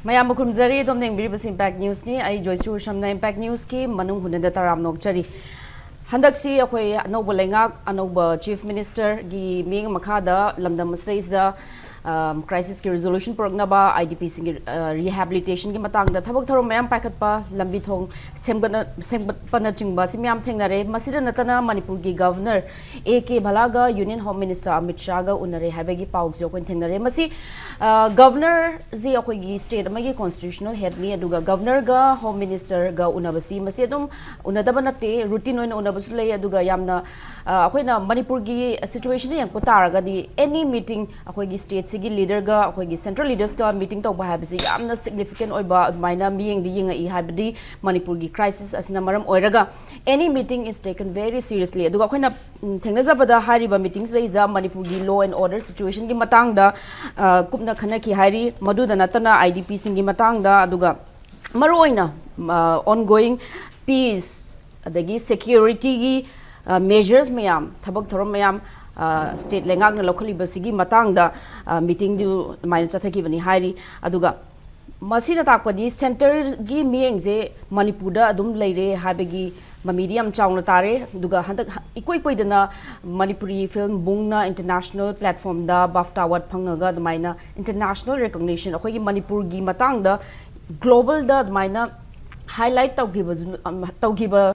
Mayam Kumzari, Domning Biribus Impact News ni, I Joyshree Usham Impact News ki, Manung Hunenda Taram Nokchari. Handaksi akoy Anoba Lengak, Anoba Chief Minister, Gi Ming Makada, Lamdam Masraisa, Crisis Resolution Program ba, IDP rehabilitation ki matang da thabak tharo mayam pakat pa lambi thong sembat panaching ba simyam thengnare masida natana Manipur gi governor Bhalla ga Union Home Minister Amit Shah ga unare habegi pauk jo kon thengnare masi governor ji akhoi gi state amagi constitutional head ni aduga governor ga home minister ga unabasi masi adum unadaba nate routine oina unabasu lei aduga yamna akhoina Manipur gi situation yang potaraga di any meeting akhoi gi state sigi leader ga akhoi gi central leaders ga meeting tawba habisi yamna significant oiba maina miyeng di yinga I habdi Manipur gi crisis asna maram oiraga any meeting is taken very seriously aduga akhoina thengnajabada hariba meetings reiza Manipur gi law and order situation gi matangda kupna khana ki hari maduda natana IDP singi matangda aduga maroina ongoing peace adagi security gi measures mayam thabak thorom mayam state lengak na locally basigi matangda meeting du maina chathaki bani hairi aduga masina takpadi center gi miengje Manipur da adum leire habegi medium chawna tare duga handak ikoi dana Manipuri film bungna international platform da BAFTA award phangaga maina international recognition akhoi gi Manipur gi matangda global da maina highlight tawgiba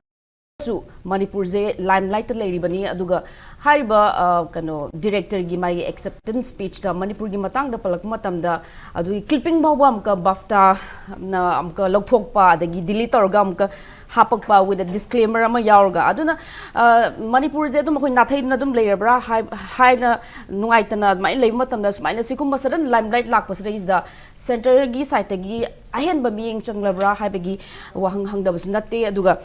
su Manipur je limelight leiri bani aduga haiba kano director gi mai acceptance speech da Manipur gi matang da palak matam da adu clipping bawa amka BAFTA na amka lokthok pa adagi delete orga amka hapak pa with a disclaimer ama yaurga aduna Manipur je dum khoi nathai na dum leirabra hai na nungaitana mai lei matam da smaina sikum masadan limelight lak pasra is da center gi site gi ahen ba mieng changlabra haibagi wahang hang da basnate aduga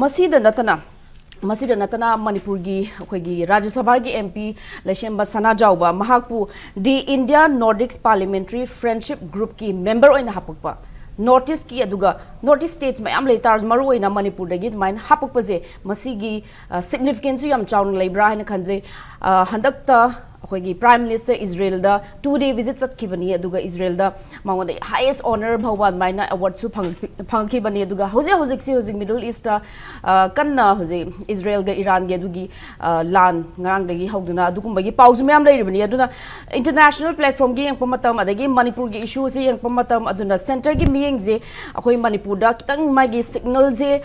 masida natana Manipur gi akhoi gi Rajya Sabha gi MP Laishram Sanajaoba'S mahakpu the India Nordics Parliamentary Friendship Group ki member oina hapakpa notice ki aduga notice states mayam leitars maru oina Manipur dagi main hapakpa je masigi significance yam chaun leibra haina khanje handakta akhoi Prime Minister Israel da 2-day visit chatkibani aduga Israel da mangode highest honor bhawan maina award su phangkibani aduga hozik Middle East da kanna hoje Israel ga Iran ge adugi lan ngarang dagi hogduna adugumba gi pause mayam leiribani aduna international platform gi yang pamatam adagi Manipur gi issue se yang pamatam aduna center gi miyeng je akhoi Manipur da kitang magi signal je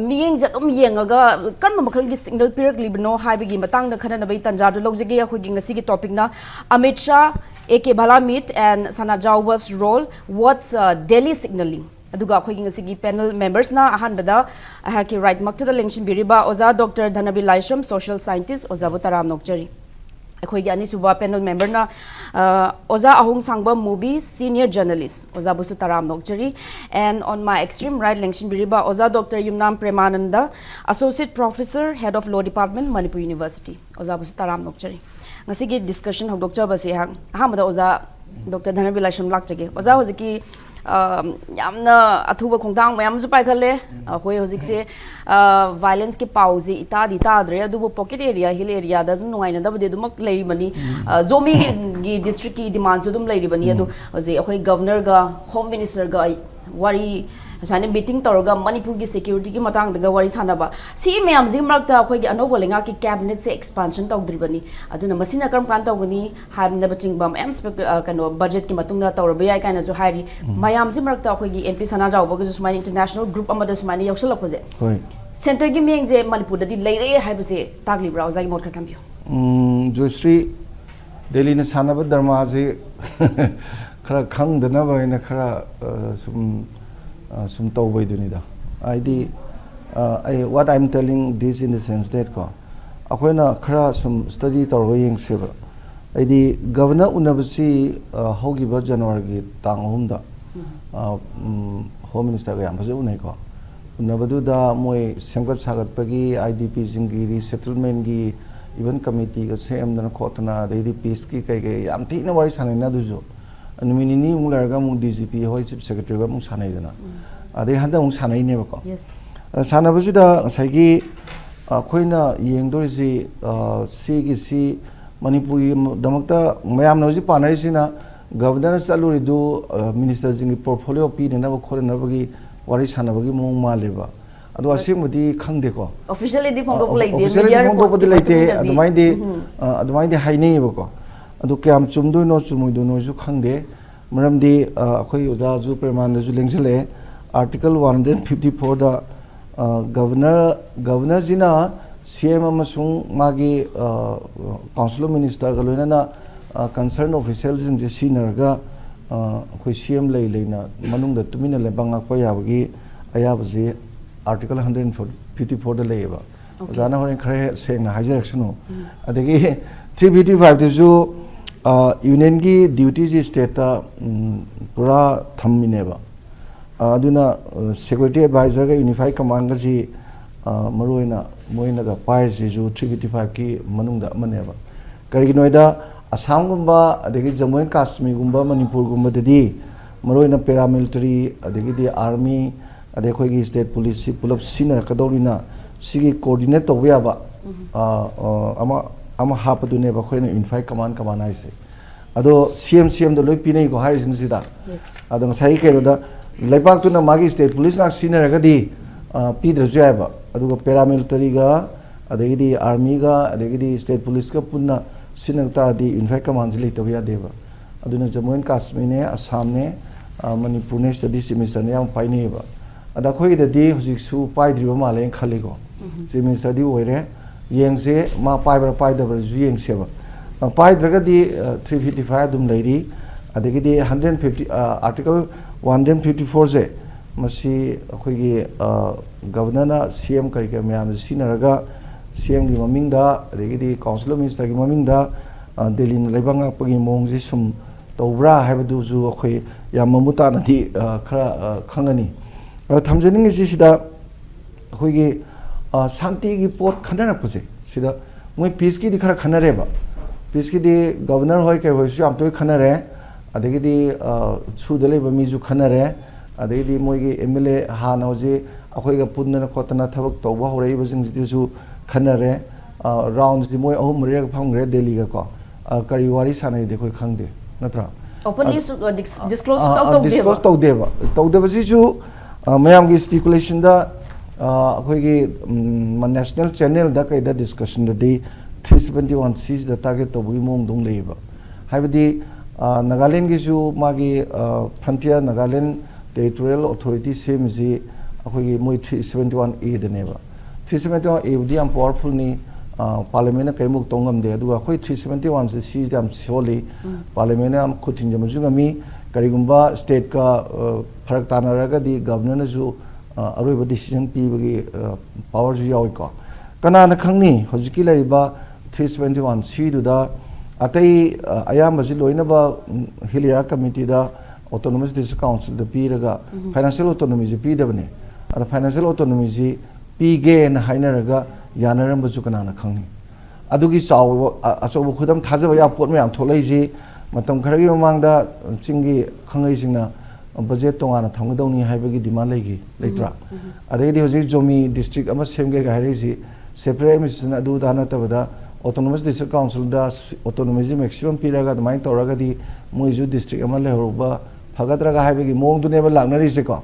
miyeng je dum yengaga kanma makhal gi signal pirak libno haibigi matang da khana na bai tanja do logjege akhoi ngasi topic na Amit Shah Bhalla meet and Sanajaoba'S role what's Delhi signaling aduga akhoi ngasi panel members na ahan bada ahaki right mak da lengshin biriba oza Dr. Dhanabir Laishram social scientist oza butaram nokchari akhoi ani suba panel member na oza Ahongshangbam Mobi senior journalist oza busu taram nokchari and on my extreme right lengshin biriba oza Dr. Yumnam Premananda associate professor head of law department Manipur University oza busu taram nokchari ngasigi discussion hok cha basi hang ahamada oza Dr. Dhanabir Laishram lakjage oza hojiki yamna athuba khongtang mayam ju pai khale hoi hojik se violence ke pause ita dre adu pocket area hill area da nuai na da bade dumak leiri bani zomi gi district ki demands dum leiri bani adu hoje hoi governor ga home minister ga wari China meeting toroga Manipur gi security ki matang daga wari sanaba si mayam zimrak ta khoi gi anoba lenga ki cabinet se expansion tawdribani aduna masina karam kan tawgani harna baching bam am kano budget ki matungda tawrba yai kaina zo hairi mayam zimrak ta khoi gi MP Sanajaoba'S gi sumai international group amada sumai yaksala pose hoi center gi meng je Manipur da di leire haibase tagli bra ozai mot kha kambio Joyshree Delhi na sanaba dharma je khara khang dana ba ina khara sum tawbai dunida what I'm telling this in the sense that ko akoina khara sum study torgo yeng seba governor unabasi hogiba January gi tang humda home minister ga yamse unai ko unabadu da moi semgat sagat pagi IDP jingi resettlement gi even committee ga sem dana khotna peace ki kai yam thina wari sanina dujo Minini Mularga DGP, Hoi Chief Secretary, Musanadana. They had the Musanai never call. Yes. Sanabuzida, Sagi, Quina, Yengdorizi, Sigi, Manipuri, Damakta, Mayam Nozi Panarisina, governor saluridu minister jingi portfolio pi ne na khore na bagi wari sana bagi mong maleba adu asingmudi khangde ko officially di phongdok lei de media reports di leite adumai de hainei ba ko adu kyam chumdu no chumui no ju khangde maramdi akhoi oja ju Premananda ju lengsile article 154 da governor jina CM amasung magi council minister galoina na concerned officials in the senior ga akhoi CM lei leina manung da tumina le bangak pa yabagi ayabaji article 154 da leiba ojana horin khare seng na hajaksano adegi 355 de ju union gi duty ji state ta pura thammineba aduna security advisor ga unified command ga ji maroina moina ga pai ji ju 355 ki manungda maneba kari noida Assam gumba adegi Jammu and Kashmir gumba Manipur gumba dedi maroina paramilitary adegi di army adekoi gi state police pulap sina kadorina sigi coordinate to yaba ama hapadune ba khoina unified command aise ado CM do loi pinai ko hai sin sida ado sai ke da lepak tu na magi state police na sina ga di pidra jaba ado paramilitary ga adegi di army ga adegi di state police ga punna sina ta di unified command le to ya deba aduna Jammu and Kashmir ne Assam ne Manipur ne study semester ne am paine ba ada khoi da di hujik su pai driba male khali ko chief minister di oire yengse ma pai da bra ju yengse ba pai draga di 355 dum leiri adegi di 150 article 154 je masi khoi gi governor na CM kari ka myam sinaraga CM gi maming da adegi di council minister gi maming da Delhi na lebanga pagi mong ji sum tobra habadu ju khoi yam mamuta na di khara khangani thamjaning is sida hoigi santi gi pot khanara puse sida moi peace ki dikhara khanare ba peace ki di governor hoi ke hoi su am toi khanare adegi di chu dele ba mi ju khanare adegi di moi gi MLA ha na hoje akhoi ga punna khotana thabak tawba horei ba jing ji su khanare rounds di moi ahum re phangre Delhi ga ko kari wari sanai de khoi khangde natra openly disclose to deba ji ju mayam gi speculation da khoi gi national channel da kai da discussion da di 371 sees da target to bui mong dong leiba haibadi Nagaland gi ju magi frontier Nagaland territorial authority same ji khoi gi moi 371A da neba 371A udi am powerful ni parliament kai muk tongam de aduga khoi 371 se sees dam soli parliament am khutin jam ju ngami karigumba state ka farak tanaraga di governor na ju aroiba decision pibagi power ju yawi ko kana na khangni hojiki lariba 371 c du da atai ayamba ji loina ba hilia committee da autonomous district council da piraga financial autonomy ji pidabne ada financial autonomy ji pige na hainaraga yanaram ba ju kana na khangni adugi chaw achobu khudam thajaba ya pot me am tholai ji matam kharagi mamangda chingi khangai singna budget tongana thamgadawni haibagi demand legi leitra adegi hoji jomi district ama semge ga hairisi separate mission adu dana tabada autonomous district council da autonomy maximum piraga mai toraga di moiju district ama lehoba phagadraga haibagi mong dune ba lagnari se ko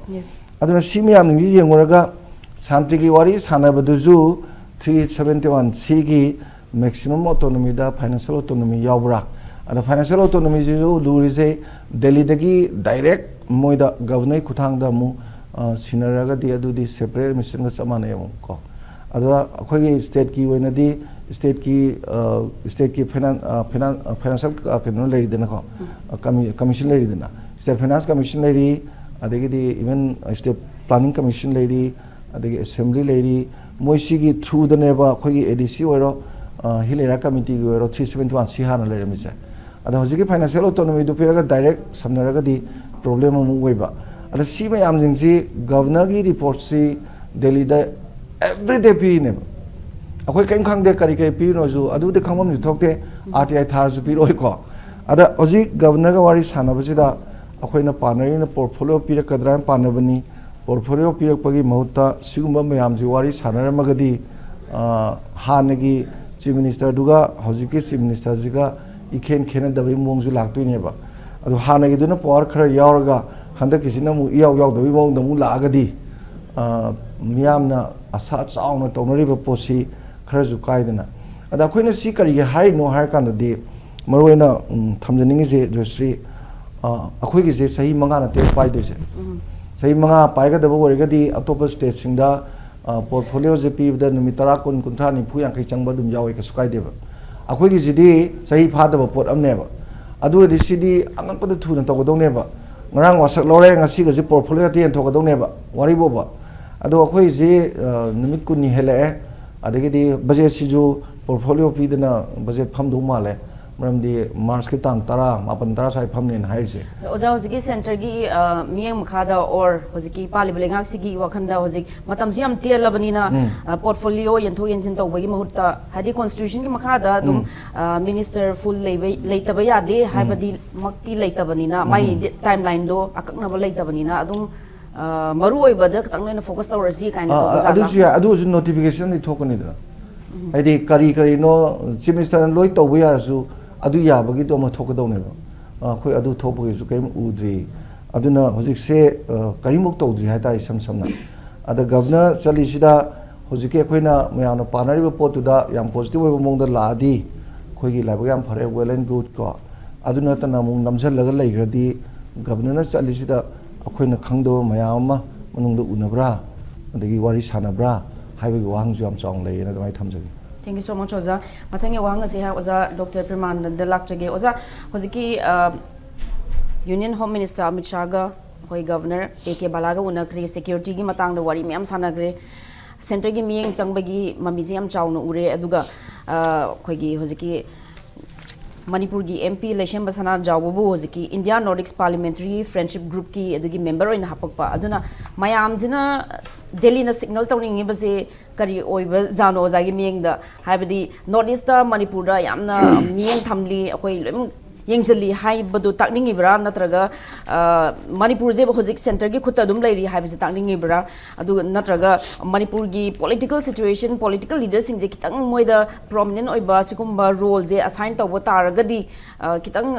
aduna simya ngi yengoraga santrigi wari sanabaduju 371 c gi maximum autonomy da financial autonomy yawbra ada financial autonomy ju lurise Delhi dagi direct moida governor kuthang da mu sinaraga di adu di separate mission ga samana yam ko ada akhoi state ki oina di state ki financial keno leri dena ko commission leri dena state finance commission leri adegi di even state planning commission leri adegi assembly leri moisigi through the neba akhoi ADC oiro hilera committee oiro 371 c hana leri mise ada hojiki financial autonomy du piraga direct samnaraga di problem amu weba ada si mayam jingsi governor gi report si Delhi da every day pi ne akhoi kaim khang de kari kai pi no ju adu de khamam ju thokte RTI thar ju pi roi ko ada hoji governor ga wari sanaba da akhoi na panari na portfolio pira kadra panabani portfolio pira pagi mahutta sigumba mayam ji wari sanara magadi hanagi chief minister duga hojiki chief minister jiga ikhen khena dabai mongju laktoi ne ba ꯑꯗꯣ ꯍꯥꯟꯅꯒꯤꯗꯨꯅ power ꯈꯔ ꯌꯥꯎꯔꯒ ꯍꯟꯗꯛꯀꯤꯁꯤꯅ ꯑꯃꯨꯛ ꯏꯌꯥꯎ ꯌꯥꯎꯗꯕꯒꯤ ꯃꯑꯣꯡꯗ ꯑꯃꯨꯛ ꯂꯥꯛꯑꯒꯗꯤ ꯃꯤꯌꯥꯝꯅ ꯑꯁꯥ ꯆꯥꯎꯅ ꯇꯧꯅꯔꯤꯕ ꯄꯣꯠꯁꯤ ꯈꯔꯁꯨ ꯀꯥꯏꯗꯅ ꯑꯗ ꯑꯩꯈꯣꯏꯅ ꯁꯤ ꯀꯔꯤꯒꯤ ꯍꯥꯏꯔꯤꯅꯣ ꯍꯥꯏꯔ ꯀꯥꯟꯗꯗꯤ ꯃꯔꯨꯑꯣꯏꯅ ꯊꯝꯖꯅꯤꯡꯉꯤꯁꯦ ꯖꯣꯏꯁ꯭ꯔꯤ ꯑꯩꯈꯣꯏꯒꯤꯁꯦ ꯆꯍꯤ 5 ꯅꯠꯇꯦ ꯄꯥꯏꯗꯣꯏꯁꯦ ꯆꯍꯤ 5 ꯄꯥꯏꯒꯗꯕ ꯑꯣꯏꯔꯒꯗꯤ ꯑꯇꯣꯞꯄ ꯁ꯭ꯇꯦꯠꯁꯤꯡꯗ ꯄꯣꯔꯠꯐꯣꯂꯤꯑꯣꯁꯦ ꯄꯤꯕꯗ ꯅꯨꯃꯤꯠ 10 10 30 90 50 ꯆꯪꯕ ꯑꯗꯨꯝ ꯌꯥꯎꯋꯤ ꯀꯩꯁꯨ ꯀꯥꯏꯗꯦꯕ ꯑꯩꯈꯣꯏꯒꯤꯁꯤꯗꯤ ꯆꯍꯤ ꯐꯥꯗꯕ ꯄꯣꯠ ꯑꯃꯅꯦꯕ ꯑꯗꯨ ꯑꯣꯏꯔꯗꯤ ꯁꯤꯗꯤ ꯑꯉꯛꯄꯗ ꯊꯨꯅ ꯇꯧꯒꯗꯧꯅꯦꯕ ꯉꯔꯥꯡ ꯋꯥꯁꯛ ꯂꯧꯔꯦ ꯉꯁꯤꯒꯁꯦ ꯄꯣꯔꯠꯐꯣꯂꯤꯑꯣ ꯌꯦꯟꯊꯣꯛꯀꯗꯧꯅꯦꯕ ꯋꯥꯔꯤꯕꯣꯕ ꯑꯗꯣ ꯑꯩꯈꯣꯏꯁꯤ ꯅꯨꯃꯤꯠ 10 ꯍꯦꯜꯂꯛꯑꯦ ꯑꯗꯒꯤꯗꯤ ꯕꯖꯦꯠꯁꯤꯁꯨ ꯄꯣꯔꯠꯐꯣꯂꯤꯑꯣ ꯄꯤꯗꯅ ꯕꯖꯦꯠ ꯐꯝꯗꯧ ꯃꯥꯜꯂꯦ ꯃꯔꯝꯗꯤ ꯃꯥꯔꯆꯀꯤ ꯇꯥꯡ 10 मापन 10 ꯁ꯭ꯋꯥꯏ ꯐꯝꯅꯦꯅ ꯍꯥꯏꯔꯤꯁꯦ ꯑꯣꯖꯥ ꯍꯧꯖꯤꯛꯀꯤ ꯁꯦꯟꯇꯔꯒꯤ ꯃꯤꯠꯌꯦꯡ ꯃꯈꯥꯗ ꯑꯣꯔ ꯍꯧꯖꯤꯛꯀꯤ ꯄꯥꯜꯂꯤꯕ ꯂꯩꯉꯥꯛꯁꯤꯒꯤ ꯋꯥꯈꯜꯗ ꯍꯧꯖꯤꯛ ꯃꯇꯝꯁꯤ ꯌꯥꯝ ꯇꯦꯜꯂꯕꯅꯤꯅ ꯄꯣꯔꯠꯐꯣꯂꯤꯑꯣ ꯌꯦꯟꯊꯣꯛ ꯌꯦꯟꯁꯤꯟ ꯇꯧꯕꯒꯤ ꯃꯍꯨꯠꯇ ꯍꯥꯏꯗꯤ ꯀꯣꯟꯁꯇꯤꯇ꯭ꯌꯨꯁꯟꯒꯤ ꯃꯈꯥꯗ ꯑꯗꯨꯝ ꯃꯤꯅꯤꯁꯇꯔ ꯐꯨꯜ ꯂꯩꯇꯕ ꯌꯥꯗꯦ ꯍꯥꯏꯕꯗꯤ ꯃꯛꯇꯤ ꯂꯩꯇꯕꯅꯤꯅ ꯃꯥꯏ ꯇꯥꯏꯝꯂꯥꯏꯟꯗꯣ ꯑꯀꯛꯅꯕ ꯂꯩꯇꯕꯅꯤꯅ ꯑꯗꯨꯝ ꯃꯔꯨ ꯑꯣꯏꯕꯗ ꯈꯤꯇꯪ ꯂꯣꯏꯅ ꯐꯣꯀꯁ ꯇꯧꯔꯁꯤ ꯀꯥꯏꯅ ꯇꯧꯕ ꯑꯗꯨꯁꯨ ꯌꯥꯏ ꯑꯗꯨꯁꯨ ꯅꯣꯇꯤꯐꯤꯀꯦꯁꯟꯗꯤ ꯊꯣꯛꯀꯅꯤꯗꯅ ꯍꯥꯏꯗꯤ ꯀꯔꯤꯅꯣ ꯆꯤꯐ ꯃꯤꯅꯤꯁꯇꯔꯅ ꯂꯣꯏ ꯇꯧꯕ ꯌꯥꯔꯁꯨ ꯑꯗꯨ ꯌꯥꯕꯒꯤꯗꯣ ꯑꯃ ꯊꯣꯛꯀꯗꯧꯅꯦꯕ ꯑꯩꯈꯣꯏ ꯑꯗꯨ ꯊꯣꯛꯄꯒꯤꯁꯨ ꯀꯔꯤꯝ ꯎꯗ꯭ꯔꯤ ꯑꯗꯨꯅ ꯍꯧꯖꯤꯛꯁꯦ ꯀꯔꯤꯃꯨꯛ ꯇꯧꯗ꯭ꯔꯤ ꯍꯥꯏꯇꯥꯔꯦ ꯏꯁꯝ ꯁꯝꯅ ꯑꯗ ꯒꯚꯔꯅꯔ ꯆꯠꯂꯤꯁꯤꯗ ꯍꯧꯖꯤꯛꯀꯤ ꯑꯩꯈꯣꯏꯅ ꯃꯌꯥꯝꯅ ꯄꯥꯅꯔꯤꯕ ꯄꯣꯠꯇꯨꯗ ꯌꯥꯝ ꯄꯣꯖꯤꯇꯤቭ ꯑꯣꯏꯕ ꯃꯑꯣꯡꯗ ꯂꯥꯛꯑꯗꯤ ꯑꯩꯈꯣꯏꯒꯤ ꯂꯥꯏꯕꯛ ꯌꯥꯝ ꯐꯔꯦ ꯋꯦꯜ ꯑꯦꯟ ꯒꯨꯗ ꯀꯣ ꯑꯗꯨ ꯅꯠꯇꯅ ꯑꯃꯨꯛ ꯅꯝꯁꯤꯜꯂꯒ ꯂꯩꯈ꯭ꯔꯗꯤ ꯒꯚꯔꯅꯔꯅ ꯆꯠꯂꯤꯁꯤꯗ ꯑꯩꯈꯣꯏꯅ ꯈꯪꯗꯕ ꯃꯌꯥꯝ ꯑꯃ ꯃꯅꯨꯡꯗ ꯎꯅꯕ꯭ꯔꯥ ꯑꯗꯒꯤ ꯋꯥꯔꯤ ꯁꯥꯟꯅꯕ꯭ꯔꯥ ꯍꯥꯏꯕꯒꯤ ꯋꯥꯍꯪꯁꯨ ꯌꯥꯝ ꯆꯥꯎꯅ ꯂꯩꯌꯦꯅ ꯑꯗꯨꯃꯥꯏꯅ ꯊꯝꯖꯒꯦ Thank you so much, Oza. Mathangi wahang asi ha Oza Dr. Premananda lakchage. Oza hojiki Union Home Minister Amit Shah ga hoi Governor AK Bhalla ga unakri security gi matang da wari myam sanagre center gi miyeng changbagi mamiji yam chawna ure aduga khoi gi hojiki Manipur gi MP Laishram Sanajaoba'S hojiki India Nordics Parliamentary Friendship Group ki adugi member oina hapakpa aduna mayam jina Delhi na signal tawning base kari oiba jano ozagi miyeng da haibadi North East da Manipur da yamna miyeng thamli akhoi lem yengzali haibadu takningi bra natraga Manipur je hojik center gi khutta dum lairi haibase takningi bra adu natraga Manipur gi political situation political leaders sing je kitang moida prominent oiba sikumba role je assign tawba taragadi kitang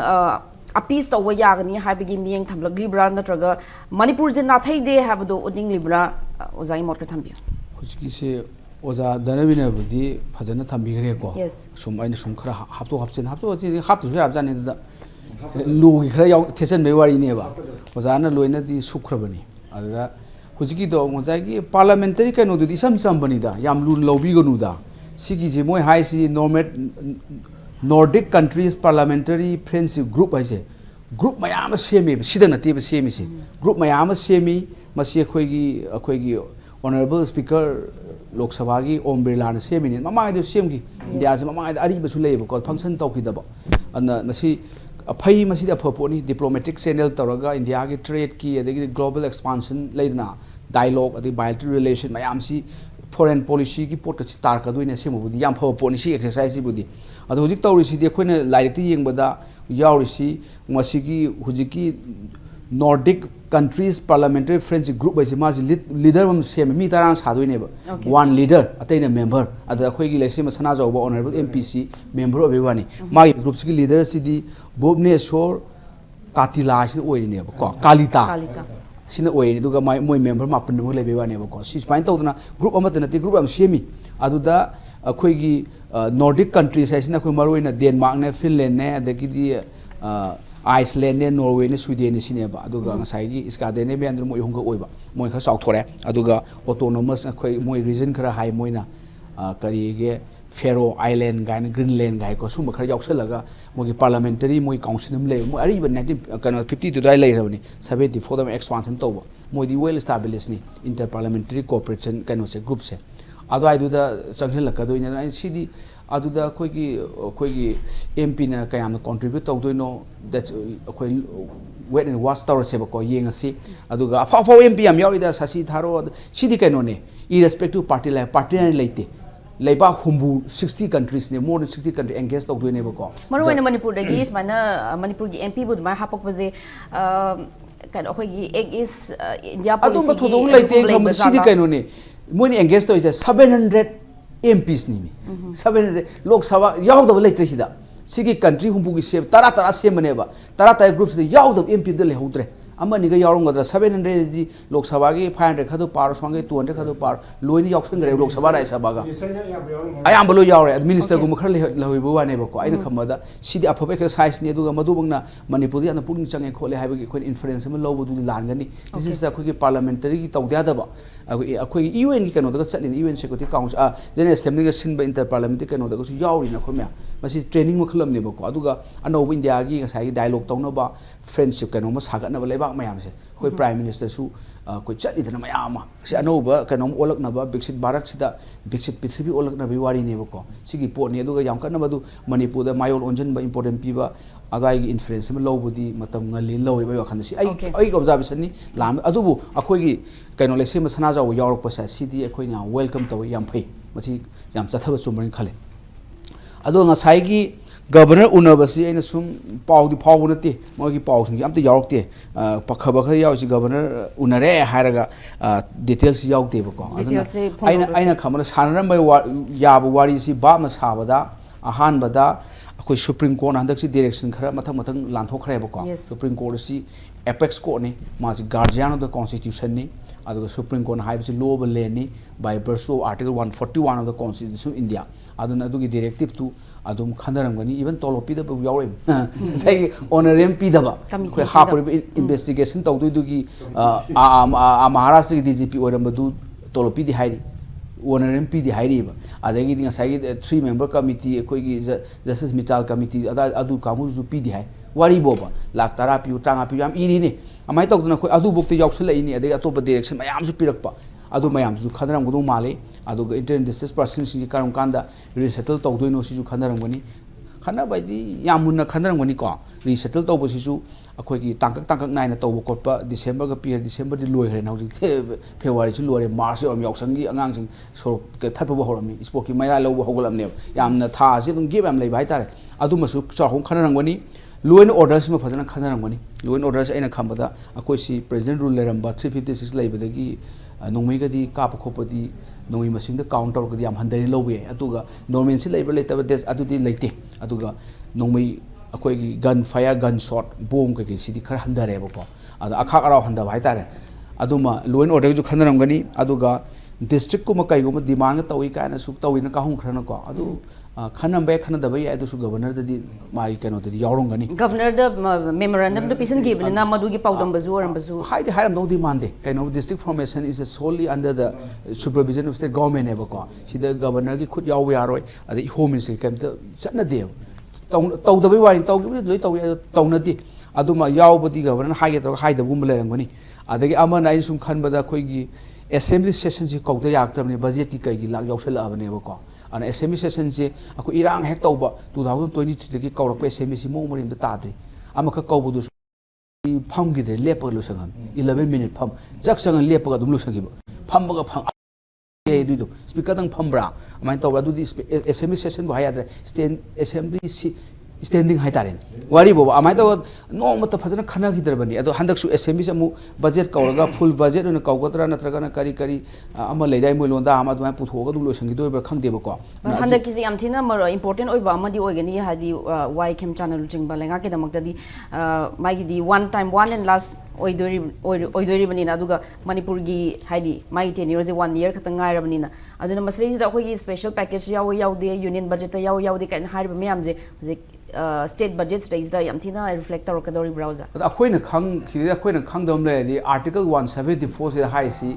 appease tawba yagani haibagi miyeng thamlagli bra natraga Manipur je nathai de habadu uding libra ozai mot ka thambi hojiki se oza Dhanabir budi fajana thambigre ko yes sum aina sum khara hapto haptu habjani da lu gi khara yaw thesan me wari ne ba oza na loina di sukhrabani ada hojiki do oza gi parliamentary kaino du isam chambani da yam lu lobi gonu da sigi je moi hai si Nordic countries parliamentary friendship group ai se group mayam semi sida na te semi se group mayam semi masi khoi gi Honorable Speaker Lok Sabha gi Om Birla na semi ni mama idu semgi India se mama idu ari basu lei ko function tawkidaba ana masi phai masi da phoponi diplomatic channel tawraga India gi trade ki adagi global expansion leidna dialogue adi bilateral relation mayam si foreign policy ki pot ka chi tar ka doine semu budi yam phoponi si exercise budi adu hujik tawri si de khoina lairikti yengbada yauri si masi gi hujiki Nordic countries parliamentary friendship group by Simas leader same me taran sadoi one leader attain a member at the Hogi Laishram Sanajaoba'S honorable MPC member of everyone my groups leader city Bobne Shore Katila oil neighbor Kalita Sina oil duga my member mapan lebewa she's fine to group amatanati group am semi aduda Kogi Nordic countries I sina Maru in Denmark ne Finland ne the Iceland ne Norway ne Sweden ne sineba aduga ngasai gi iskade ne beandru mo ihunga oiba moi khara chawthore aduga autonomous khoi moi region khara hai moina kari ge Faroe Island gain Greenland gai ko sum khara yausalaga mogi parliamentary moi council am le mo ari 1952 dai lai rabani 74 dam expansion toba moi di well established ni inter parliamentary cooperation kaino se group se adai du da changhel la ka doina sidi aduda khoi MP na kayam contribute tawdoino that khoi wait and watch tower se ko yengasi aduga afa MP am yaurida sasi tharo sidi kaino ne irrespective party leite leiba humbu 60 countries ne more than 60 country engage tawdoine ba ko maruina Manipur dagi mana Manipur gi MP bud ma hapok baje kan khoi gi egg is India policy adum thodo leite kam sidi kaino ne moi engage to is 700 MPs ni 700 Lok Sabha yaudaba leite hida सिगी country हुंबुगी सेम तरा तरा सेमनेबा तरा तरा group से याउदब MP the लेहौद्रे अमनिगा याउंगद्रा 700 जी लोक सभा की 500 खदो पार सोंगे 200 खदो पार लोइनी याउसनग्रे लोक सभा राय सभागा अयाम लो याउरे मिनिस्टर गुम खर लहइबो वानेबको आइना खमदा सिदि अफब एक्सरसाइज ने दुगा मदुबंगना मणिपुर याना पुनिंग चंगे खोले हाइबगी खोइन इन्फ्लुएंस म लौबदु लानगनी दिस इज अखोगी पार्लियामेंटरी की तौद्यादबा अखोगी यूएन की कनो दगा चलिन UN security council general assembly का सिनबा इंटर पार्लियामेंटरी कनो दगा सु याउरी ना खोम्या मसी ट्रेनिंग मखलम नेबको अदुगा अनोब इंडिया की गसाई डायलॉग तौनबा फ्रेंडशिप कनो म सागनबा लेबा मैम से कोई प्राइम मिनिस्टर सु कोई चलिदना मैम से अनोब कनो ओलकनबा विकसित भारत सिदा विकसित पृथ्वी ओलकनबी वारी नेबको सिगी पोनी अदुगा याम कनबदु मणिपुर दा मायोल ओंजन इंपोर्टेंट पीबा अदाई इन्फ्लुएंस में लौबदी मतम ngali लौबा वखन से आई ऑब्जर्वेशन नि लाम अदुबु अखोगी कनो लेसे मसना जाव यावरक पसा सिदी अखोइना वेलकम तो याम फै मसी याम चथब चुमरिन खले अदो ngसाइगी गवर्नर उनबसी अइना सुम पाउदी फाउ नते मोगी पाउ संगी अमते यावरकते पखब ख यावसी गवर्नर उनरे हारगा डिटेल्स यावते बको अइना खमन सानरम याब वारी सी बा म साबदा अहान बदा अखोई सुप्रीम कोर्ट हंदक डायरेक्शन खरा मथक मथक लांथोखरेबको सुप्रीम कोर्ट सी एपेक्स कोर्ट ने मासी गार्जियन ऑफ द कॉन्स्टिट्यूशन ने अदुगा सुप्रीम कोर्ट हाइबसी लॉ ऑफ लैंड ने by virtue of article 141 of the constitution India अदुना अदुगी डायरेक्टिव टू अदुम खंदरमगनी इवन तोलोपीदा यावरेम सही ऑनरेम पीदबा कोई हापर इन्वेस्टिगेशन तौदुगी महाराष्ट्र की डीजीपी ओरमबदु तोलोपीदी हाइरी ओनरेम पीदी हाइरीबा अदगी ngसाई 3 मेंबर कमिटी अखोगी जस्टिस मिटाल कमिटी अदु कामुजु पीदी हाइ वारी बोबा लाख तारा पियु टांगा पियु याम इनी ने अमाय तौदना खो अदु बुक्ति यावसलइनी अदगी अतोप डायरेक्शन मयाम सु पिरकपा अदु मयाम सु खंदरम गुदु माले अदु इंटरन डिस्ट्रेस पर्सन सिंग करम कांदा रिसेटल तौदोइनो सिजु खंदरमगनी खना बाइदी यामुना खंदरमगनी को रिसेटल तौबसिसु अखोगी तांकक नायना तौब कोटपा डिसेंबर का पीर डिसेंबर दि लोइरे नौजि फेब्रुवारी सु लोरे मार्च यम यावसंगी अंगांग सो थपब होरमी स्पोकी मैरा लौब होगलमने यामना था से दुम गिब याम लेबा हाइतारे अदुमसु चाखों खनरंगनी लॉ एंड ऑर्डर्स में फजन खनरंगनी लॉ एंड ऑर्डर्स अइना खंबदा अखोइसी प्रेसिडेंट रूल लेरंबा 356 लेबदगी नोंमैगदी काप खोपदी नोंमै मसिंग काउंट तौरगदी याम हंदरी लौबे अदुगा नॉर्मल से लेबर लेतब देस अदुदी लेते अदुगा नोंमै अखोगी gun fire gun shot bomb के सिदी खर हंदरेबको अद अखा अराव हंदब हाइतारे अदुमा लॉ एंड ऑर्डर जो खनरंगनी अदुगा डिस्ट्रिक्ट को कईगुम डिमांड तौई कायना सु तौइना काहुं खरनको अदु खनबे खनदबई अदुसु गवर्नर ददी माई कनो ददी यावरंगनी गवर्नर द मेमोरेंडम द पिसन गिबना मदुगी पाउदम बजु ओरम बजु हाइदे हाइरम दो डिमांड कनो district formation is solely under the supervision of state government एबको सिद गवर्नर की खुद याव यारोय अदि होम मिनिस्टर केमत चटना दे तौदबई वारी तौगिबि लोई तौनदी अदुमा यावबदी गवर्नर हाइगे तो हाइदबुम लेरंगनी अदगी अमना आई सुम खनबदा खोइगी असेंबली सेशन से कौदा याक्तबने बजेट की कई लाख यावसलाबनेबको अन असेंबली सेशन से अखो इरांग हेक तौबा 2023 की कौरप असेंबली से मो मरिम तादे अमख कौबदु फमगिदे लेपग लुसंगम 11 मिनट फम जक संग लेपग दुम लुसंगिब फमबग फम ए दुदु स्पीकर तंग फमब्रा अमाय तौबा दुदि असेंबली सेशन बो हायाद्रे स्टैंड असेंबली स्टैंडिंग हाइतारेन वारी बोबा अमाय तो नोमत फजन खना खिदरबनी अदो हंदकसु असेंबली से मु बजेट कौरगा फुल बजेट न कौगतरा नत्रगना करी करी अमा लेदाय मोइलोंदा अमा दुमा पुथोगा दुलो संगिदो बे खंगदेबको हंदक किसी यामथिना मरो इंपोर्टेंट ओइबा अमदि ओइगनी हादि वाई खेम चैनल चिंगबा लेंगा के दमकदि मागी the one time one and last ओइदोरी बनिना दुगा मणिपुर गी हादि मागी टेन्योर जे 1 ईयर खतंग गायरबनिना अदुना मसरीज अखोगी स्पेशल पैकेज याव यावदे यूनियन बजेट याव यावदे काइन हारिबा मयाम जे स्टेट बजेट स्टेज यामथिना रिफ्लेक्ट तौरकदोरी ब्राउजर अखोइना खंगदम लेदि आर्टिकल 174 से हाइसी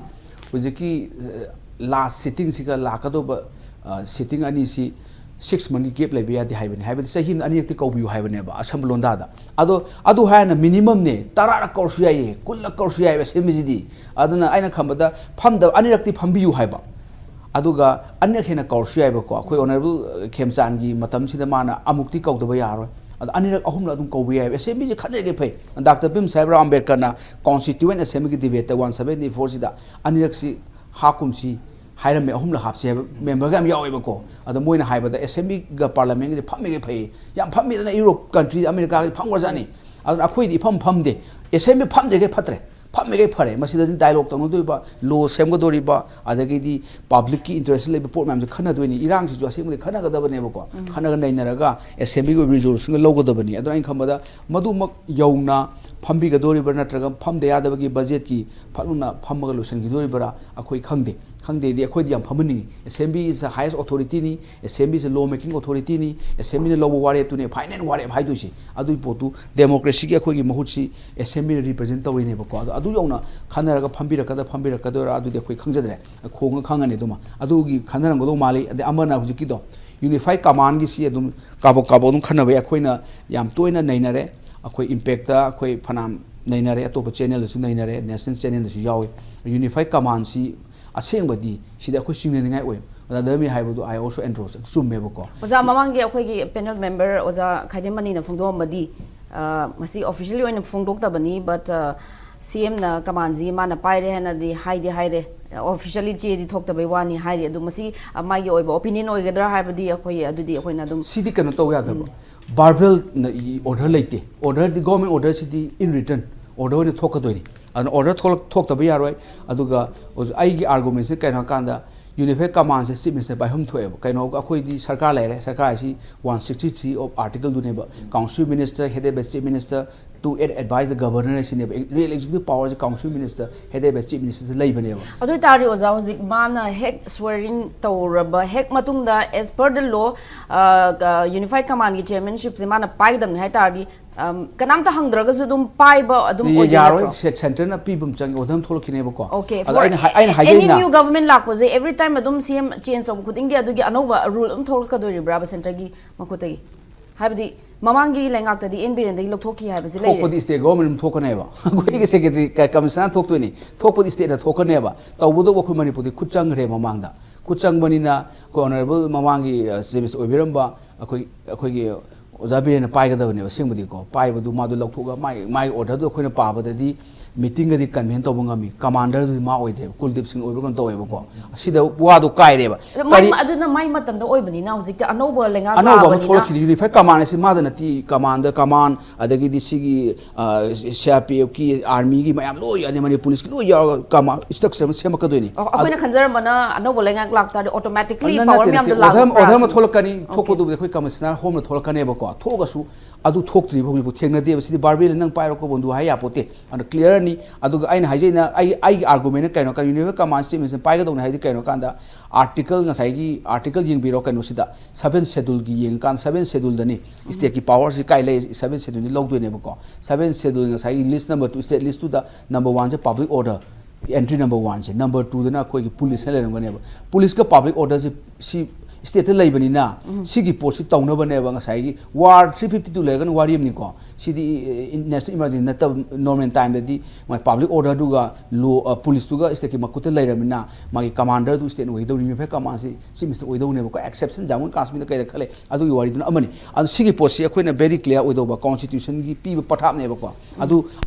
हुजिकी लास्ट सिटिंग सिका लाकदोब सिटिंग अनि सी 6 मंथ गेप लेबे यादि हाइबने हाइबने सही अनियक्ति कौबियु हाइबनेबा असम लोंदादा अदो हायना मिनिमम ने 10 कौरसु याइ कुल कौरसु याइ सेमिजिदी अदुना आइना खंबदा फमदा अनिरक्ति फमबियु हाइबा अदुगा अन्य खेना कौरसु याइबको अखोय ऑनरेबल खेमचानगी मतमसिदा माना अमुक्ति कौदबा यारो अनिरक अहुमला अदुम कौबि याइ असेंबली जे खनेगे फै डॉक्टर बिम साहेब अंबेडकर ना कॉन्स्टिट्यूएंट असेंबली की डिबेट 174 सिदा अनिरक सी हाकुमसी हाइरमे अहुमला हापसे मेंबर गा यावेबको अद मोइना हाइबदा असेंबली गा पार्लियामेंट जे फमेगे फै याम फमेदना यूरोप कंट्री अमेरिका गा फमगजानी अद अखोय दि फमदे असेंबली फमदेगे फत्रे ꯐꯝꯃꯤꯒꯩ ꯐꯔꯦ ꯃꯁꯤꯗꯗꯤ ꯗꯥꯏꯂꯣꯛ ꯇꯧꯅꯗꯣꯏꯕ ꯂꯣ ꯁꯦꯝꯒꯗꯣꯔꯤꯕ ꯑꯗꯒꯤꯗꯤ ꯄꯕ꯭ꯂꯤꯛꯀꯤ ꯏꯟꯇꯔꯦꯁ ꯂꯩꯕ ꯄꯣꯠ ꯃꯌꯥꯝꯁꯦ ꯈꯟꯅꯗꯣꯏꯅꯤ ꯏꯔꯥꯡꯁꯤꯁꯨ ꯑꯁꯦꯡꯕꯗꯤ ꯈꯟꯅꯒꯗꯕꯅꯦꯕꯀꯣ ꯈꯟꯅꯒ ꯅꯩꯅꯔꯒ ꯑꯦꯁꯦꯝꯕ꯭ꯂꯤꯒꯤ ꯑꯣꯏꯕ ꯔꯤꯖꯣꯂꯨꯁꯟꯒ ꯂꯧꯒꯗꯕꯅꯤ ꯑꯗꯨꯅ ꯑꯩꯅ ꯈꯟꯕꯗ ꯃꯗꯨꯃꯛ ꯌꯧꯅ ꯐꯝꯕꯤꯒꯗꯣꯔꯤꯕ꯭ꯔꯥ ꯅꯠꯇ꯭ꯔꯒ ꯐꯝꯗ ꯌꯥꯗꯕꯒꯤ ꯕꯖꯦꯠꯀꯤ ꯐꯠꯂꯨꯅ ꯐꯝꯃꯒ ꯂꯣꯏꯁꯤꯟꯈꯤꯗꯣꯔꯤꯕ꯭ꯔꯥ ꯑꯩꯈꯣꯏ ꯈꯪꯗꯦ ꯈꯪꯗꯦꯗꯤ ꯑꯩꯈꯣꯏꯗꯤ ꯌꯥꯝ ꯐꯝꯍꯟꯅꯤꯡꯉꯤ ꯑꯦꯁꯦꯝꯕ꯭ꯂꯤ ꯏꯁ ꯍꯥꯏꯌꯦꯁ ꯑꯣꯊꯣꯔꯤꯇꯤꯅꯤ ꯑꯦꯁꯦꯝꯕ꯭ꯂꯤ ꯏꯁ ꯂꯣ ꯃꯦꯀꯤꯡ ꯑꯣꯊꯣꯔꯤꯇꯤꯅꯤ ꯑꯦꯁꯦꯝꯕ꯭ꯂꯤꯅ ꯂꯧꯕ ꯋꯥꯔꯦꯞꯇꯨꯅꯦ ꯐꯥꯏꯅꯦꯜ ꯋꯥꯔꯦꯞ ꯍꯥꯏꯗꯣꯏꯁꯤ ꯑꯗꯨꯒꯤ ꯄꯣꯠꯇꯨ ꯗꯦꯃꯣꯀ꯭ꯔꯦꯁꯤꯒꯤ ꯑꯩꯈꯣꯏꯒꯤ ꯃꯍꯨꯠꯁꯤ ꯑꯦꯁꯦꯝꯕ꯭ꯂꯤꯅ ꯔꯤꯄ꯭ꯔꯖꯦꯟ ꯇꯧꯔꯤꯅꯦꯕꯀꯣ ꯑꯗꯨ ꯌꯧꯅ ꯈꯟꯅꯔꯒ ꯐꯝꯕꯤꯔꯛꯀꯗꯣꯏꯔꯥ ꯑꯗꯨꯗꯤ ꯑꯩꯈꯣꯏ ꯈꯪꯖꯗ꯭ꯔꯦ ꯈꯣꯡꯉ ꯈꯪꯉꯅꯤ ꯑꯗꯨꯃ ꯑꯗꯨꯒꯤ ꯈꯟꯅꯔꯝꯒꯗꯧ ꯃꯥꯜꯂꯤ ꯑꯗꯩ ꯑꯃꯅ ꯍꯧꯖꯤꯛꯀꯤꯗꯣ ꯌꯨꯅꯤꯐꯥꯏꯠ ꯀꯃꯥꯟꯒꯤꯁꯤ ꯑꯗꯨꯝ ꯀꯥꯕꯣꯛ ꯑꯗꯨꯝ ꯈꯟꯅꯕ ꯑꯩꯈꯣꯏꯅ ꯌꯥꯝ ꯇꯣꯏꯅ ꯅꯩꯅꯔꯦ ꯑꯩꯈꯣꯏ ꯏꯝꯄꯦꯛꯇ ꯑꯩꯈꯣꯏ ꯐꯅꯥꯝ ꯅꯩꯅꯔꯦ ꯑꯇꯣꯞꯄ ꯆꯦꯅꯦꯜꯗꯁꯨ ꯅꯩꯅꯔꯦ ꯅꯦꯁꯅꯦꯜ ꯆꯦꯅꯦꯜꯗꯁꯨ ꯌꯥꯎꯏ ꯌꯨꯅꯤꯐꯥꯏꯠ ꯀꯃꯥꯟꯁꯤ ꯑꯁꯦꯡꯕꯗꯤ ꯁꯤꯗ ꯑꯩꯈꯣꯏ ꯆꯤꯡꯅꯅꯤꯡꯉꯥꯏ ꯑꯣꯏ ꯑꯣꯖꯥ ꯙꯅꯕꯤꯔ ꯍꯥꯏꯕꯗꯣ ꯑꯥꯏ ꯑꯣꯜꯁꯣ ꯑꯦꯟꯗ꯭ꯔꯣꯁ ꯆꯨꯝꯃꯦꯕꯀꯣ ꯑꯣꯖꯥ ꯃꯃꯥꯡꯒꯤ ꯑꯩꯈꯣꯏꯒꯤ ꯄꯦꯅꯦꯜ ꯃꯦꯝꯕꯔ ꯑꯣꯖꯥ ꯈꯥꯏꯗꯦꯝꯃꯅꯤꯅ ꯐꯣꯡꯗꯣꯛꯑꯝꯕꯗꯤ ꯃꯁꯤ ꯑꯣꯐꯤꯁꯤꯌꯦꯜꯂꯤ ꯑꯣꯏꯅ ꯐꯣꯡꯗꯣꯛꯇꯕꯅꯤ ꯕꯠ CMꯅ ꯀꯃꯥꯟꯁꯤ ꯃꯥꯅ ꯄꯥꯏꯔꯦ ꯍꯥꯏꯅꯗꯤ ꯍꯥꯏꯔꯦ ꯑꯣꯐꯤꯁꯤꯌꯦꯜꯂꯤ ꯆꯦꯗꯤ ꯊꯣꯛꯇꯕꯩ ꯋꯥꯅꯤ ꯍꯥꯏꯔꯤ ꯑꯗꯨ ꯃꯁꯤ ꯃꯥꯒꯤ ꯑꯣꯏꯕ ꯑꯣꯄꯤꯅꯤꯌꯟ ꯑꯣꯏꯒꯗ꯭ꯔꯥ ꯍꯥꯏꯕꯗꯤ ꯑꯗꯨꯗꯤ ꯑꯩꯈꯣꯏꯅ ꯑꯗꯨꯝ ꯁꯤꯗꯤ ꯀꯩꯅꯣ ꯇꯧ ꯌꯥꯗꯕ ꯕꯥꯔꯕꯦꯜ ꯑꯣꯔꯗꯔ ꯂꯩꯇꯦ ꯑꯣꯔꯗꯔꯗꯤ ꯒꯣꯔꯃꯦꯟ ꯑꯣꯔꯗꯔꯁꯤꯗꯤ ꯏꯟ ꯔꯤꯇꯔꯟ ꯑꯣꯔꯗꯔ ꯑꯣꯏꯅ ꯊꯣꯛꯀꯗꯣꯏꯅꯤ ꯑꯗꯨꯅ ꯑꯣꯔꯗꯔ ꯊꯣꯛꯇꯕ ꯌꯥꯔꯣꯏ ꯑꯗꯨꯒ ꯑꯩꯒꯤ ꯑꯥꯔꯒꯨꯃꯦꯟꯁꯤ ꯀꯩꯅꯣ ꯍꯥꯏꯀꯥꯟꯗ ꯌꯨꯅꯤꯐꯥꯏꯠ ꯀꯃꯥꯟꯁꯦ ꯆꯤꯞ ꯃꯤꯅꯤꯁꯇꯔ ꯄꯥꯏꯐꯝ ꯊꯣꯛꯑꯦꯕ ꯀꯩꯅꯣ ꯑꯩꯈꯣꯏꯗꯤ ꯁꯔꯀꯥꯔ ꯂꯩꯔꯦ ꯁꯔꯀꯥꯔ ꯑꯁꯤ 163 ꯑꯣꯐ ꯑꯥꯔꯇꯤꯀꯜꯗꯨꯅꯦꯕ council minister headed by chief minister to advise the governor ꯑꯁꯤꯅꯦꯕ ꯔꯤꯌꯦꯜ ꯑꯦꯛꯖꯤꯀ꯭ꯌꯨꯇꯤভ ꯄꯥꯋꯔꯁꯦ council minister headed by chief ꯃꯤꯅꯤꯁꯇꯔꯁꯦ ꯂꯩꯕꯅꯦꯕ ꯑꯗꯨ ꯇꯥꯔꯤ ꯑꯣꯖꯥ ꯍꯧꯖꯤꯛ ꯃꯥꯅ ꯍꯦꯛ ꯁ꯭ꯋꯦꯔꯤꯡ ꯇꯧꯔꯕ ꯍꯦꯛ ꯃꯇꯨꯡꯗ ꯑꯦꯁ ꯄꯔ ꯗ ꯂꯣ ꯌꯨꯅꯤꯐꯥꯏꯠ ꯀꯃꯥꯟꯒꯤ ꯆꯦꯌꯔꯃꯦꯟꯁꯤꯞꯁꯦ ꯃꯥꯅ ꯄꯥꯏꯒꯗꯕꯅꯤ ꯍꯥꯏ ꯇꯥꯔꯗꯤ ꯀꯅꯥꯝꯇ ꯍꯪꯗ꯭ꯔꯒꯁꯨ ꯑꯗꯨꯝ ꯄꯥꯏꯕ ꯑꯗꯨꯝ ꯑꯣꯏꯗꯣꯏ ꯅꯠꯇ꯭ꯔꯣ ꯁꯦꯟꯇꯔꯅ ꯄꯤꯕ ꯑꯃ ꯆꯪꯉꯤ ꯑꯣꯔꯗꯔ ꯊꯣꯛꯂꯛꯈꯤꯅꯦꯕꯀꯣ Okay, ꯑꯗꯣ for ꯑꯩꯅ any ꯍꯥꯏꯖꯩꯅ new government lakpose every time adum CM change tawba khudingi adugi anova rule tholakadoribra ba center gi makutagi habdi mamangi lengaktadi NBN dagi lokthokki haibase leire thokpadi state government thokaneba goigi secretary commissioner thoktoini thokpadi state na thokaneba tawbudo bokhu manipur di khutchangre mamangda khutchangbanina ko honorable mamangi service oibiramba akoi ozabirena paigadabaneba singbudi ko paibadu madu lokthoga mai order do khoina pabadadi meeting gadi convene tawba ngami commander du ma oidre kuldip singh oibro kon taweba asida wadu kaireba mai aduna mai matamda oibani na hojikta anoba lenga anoba thokki unified command asi madana ti command adagi di sigi CRPF ki army gi mayam loi ani mani police ki loi ya command structure semakadoni akoina khanjarambana anoba lenga lakta automatically power myam do lag order ma tholakani thokpodu khoi commissioner home na tholakane ba ko thogasu adu thoktri bhogi bu thengnade sidi barbel nang pairo ko bondu haya pote and clear ni adu aina hajeina ai argument kaino ka unified command system is paiga dong haidi kaino kanda article ngasai gi article ying biro kaino sida 7 schedule gi ying kan 7 schedule dani state ki power si kai le 7 schedule ni logdoi ne ba ko 7 schedule ngasai gi list number 2 state list to the number 1 je public order entry number 1 je number 2 dana khoi gi police le ngane ba police ka public order si state lay bani na sigi post tawna bane ba ngasai gi war 352 legan wariam ni ko sidi national emergency na normal time di my public order du ga law police du ga state ki makut lairamina magi commander du state oi do unified command si mr oi do ne ko exception jamun kashmir kai khale adu gi wari du amani adu sigi post si akoina very clear oi do ba constitution gi pi ba pathap ne ba ko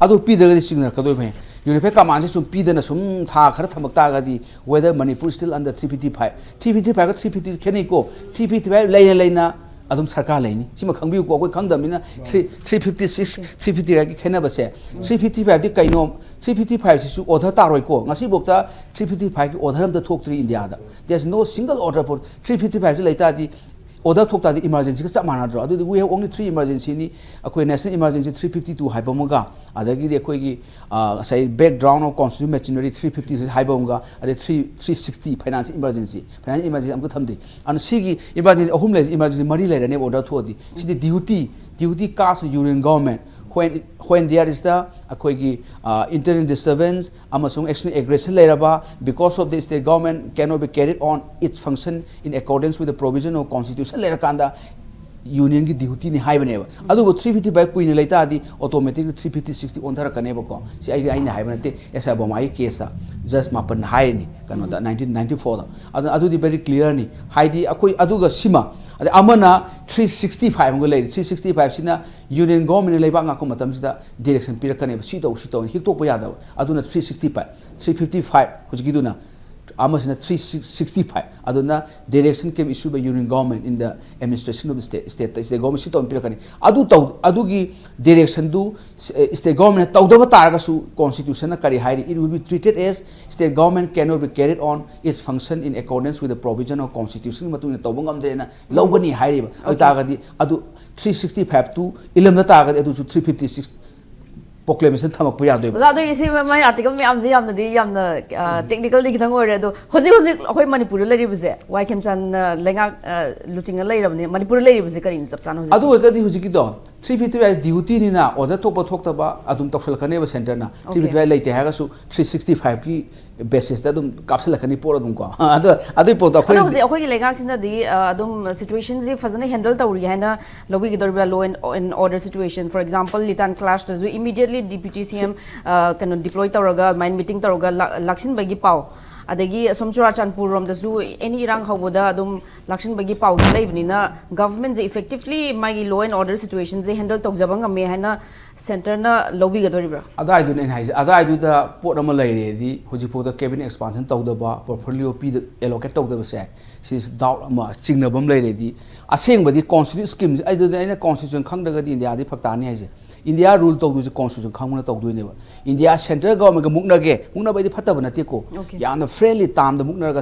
adu pi da ga signal ka do bhai unified command si sum pi da na sum tha khara thamak ta ga di whether Manipur still under 355 ga 350 kheni ko 355 leina adum sarkar leini sima khangbi ko koi khangdamina 356 350 ga khena base 355 di kaino 355 si su order taroi ko ngasi bokta 355 ki order am da thok3 India da there's no single order for 355 leita di order thokta di emergency ka chamana dro adu we have only 3 emergency ni akoi national emergency 352 haibamuga adagi di akoi gi sai background of constitutional machinery 350 haibamuga ade 360 finance emergency amku thamdi an sigi emergency ahum le emergency mari le ne order thodi sidi duty cast union government when there is the akoigi internal disturbance amasung external aggression leraba because of the state government cannot be carried on its function in accordance with the provision of constitution lerakanda union ki duty ni haibane ba adu 355 queen leita di automatic 350 on thara kaneba ko si ai na haibane te esa bomai case just mapan hai ni kano da 1994 da adu di very clear ni haidi akoi adu ga sima amana 365 go lei 365 sina union government leiba nga ko matam sida direction pirakane si to hik to pa yada aduna 365 355 hujigi duna amasina 365 aduna direction came issued by union government in the administration of the state government si tom pirakani adugi direction du state government tawdaba taraga su constitution na kari hairi it will be treated as state government cannot be carried on its function in accordance with the provision of constitution matuna tawbangam dena lawgani hairi agadi adu 365 to 11 tagad adu 356 proclamation thamak pya do za do isi mai article me amji yamna di yamna technical di thang ore do hoji khoi manipur le ri buse why kem chan lenga luching le ri bne manipur le ri buse karin chap chan hoji adu ekadi hoji ki do 355 duty ni na order thok thok ta ba adum toksal khane ba center na 355 leite ha ga su 365 ki basis da dum kapsal khani por dum ko adu po ta khoi khoi ki lenga sin di adum situations ji fazana handle tawri haina lobi ki dorba law and order situation for example litan clash da immediately deputy CM can deploy tawraga mind meeting tawraga laksin bagi pau adagi somchura chanpur rom da su any rang hoboda adum laksin bagi pau leibni na government effectively my law and order situations they handle tokjabanga me haina center na lobby ga doribra adai du nen haise adai du da pot ama leire di hoji po da cabinet expansion tawdaba portfolio p allocate tawdaba se is doubt ama chingnabam leire di aseng badi constitution scheme ai du aina constitution khangdaga di india di phaktani haise India rule to do constitution khanguna to do neba India central government ga mukna bai di phataba na te ko yana friendly tam da mukna ga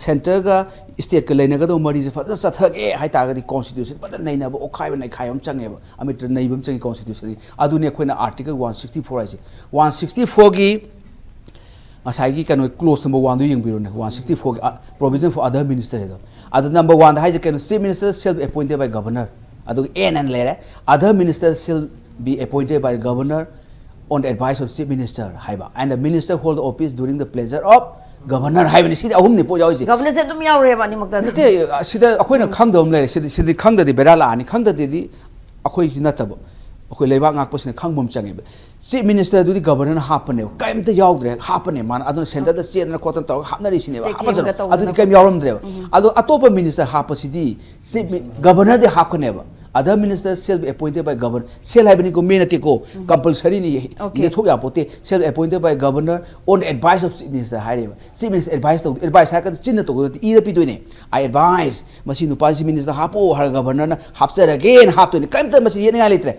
center ga state ka leina ga do mari je phata sathage hai ta ga di constitution pata nei na ba okhai ba nei khai am change ba amit nei bam changi constitution adu ne khoina article 164 ai 164 gi asai gi kanu clause number 1 do yeng biro ne 164 gi provision for other minister do adu number 1 da hai je kanu chief minister self appointed by governor adu n and lere other ministers shall be appointed by the governor on the advice of chief minister haiba and the minister hold the office during the pleasure of governor haiba ni sida ahum ni po yawi governor se dum yaw re ba ni makta te sida akoi na khangdom le sida khangda di bera la ani khangda di akoi ji nataba akoi leiba ngak pasne khangbom changi ba chief minister du di governor na hapane kaimta yawdre hapane man adun center da state na kotan taw hapnari sine ba hapajana adu di kaim yawram dre adu atopa minister hapasidi chief governor de hapkane ba other ministers shall be appointed by governor shall have ko menate ko compulsory ni ye thok ya pote shall be appointed by governor on the advice of chief minister haireba chief minister advice ha ka chin to i repi doine I advise masi nupa chief minister hapo har governor na hapser again hap to ni kaimta masi ye ngai litre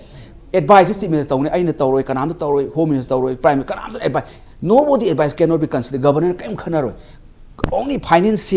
advice chief minister ne aina tawroi kanam tawroi home minister tawroi prime kanam advice nobody advice cannot be considered governor kaim khanaroi only finance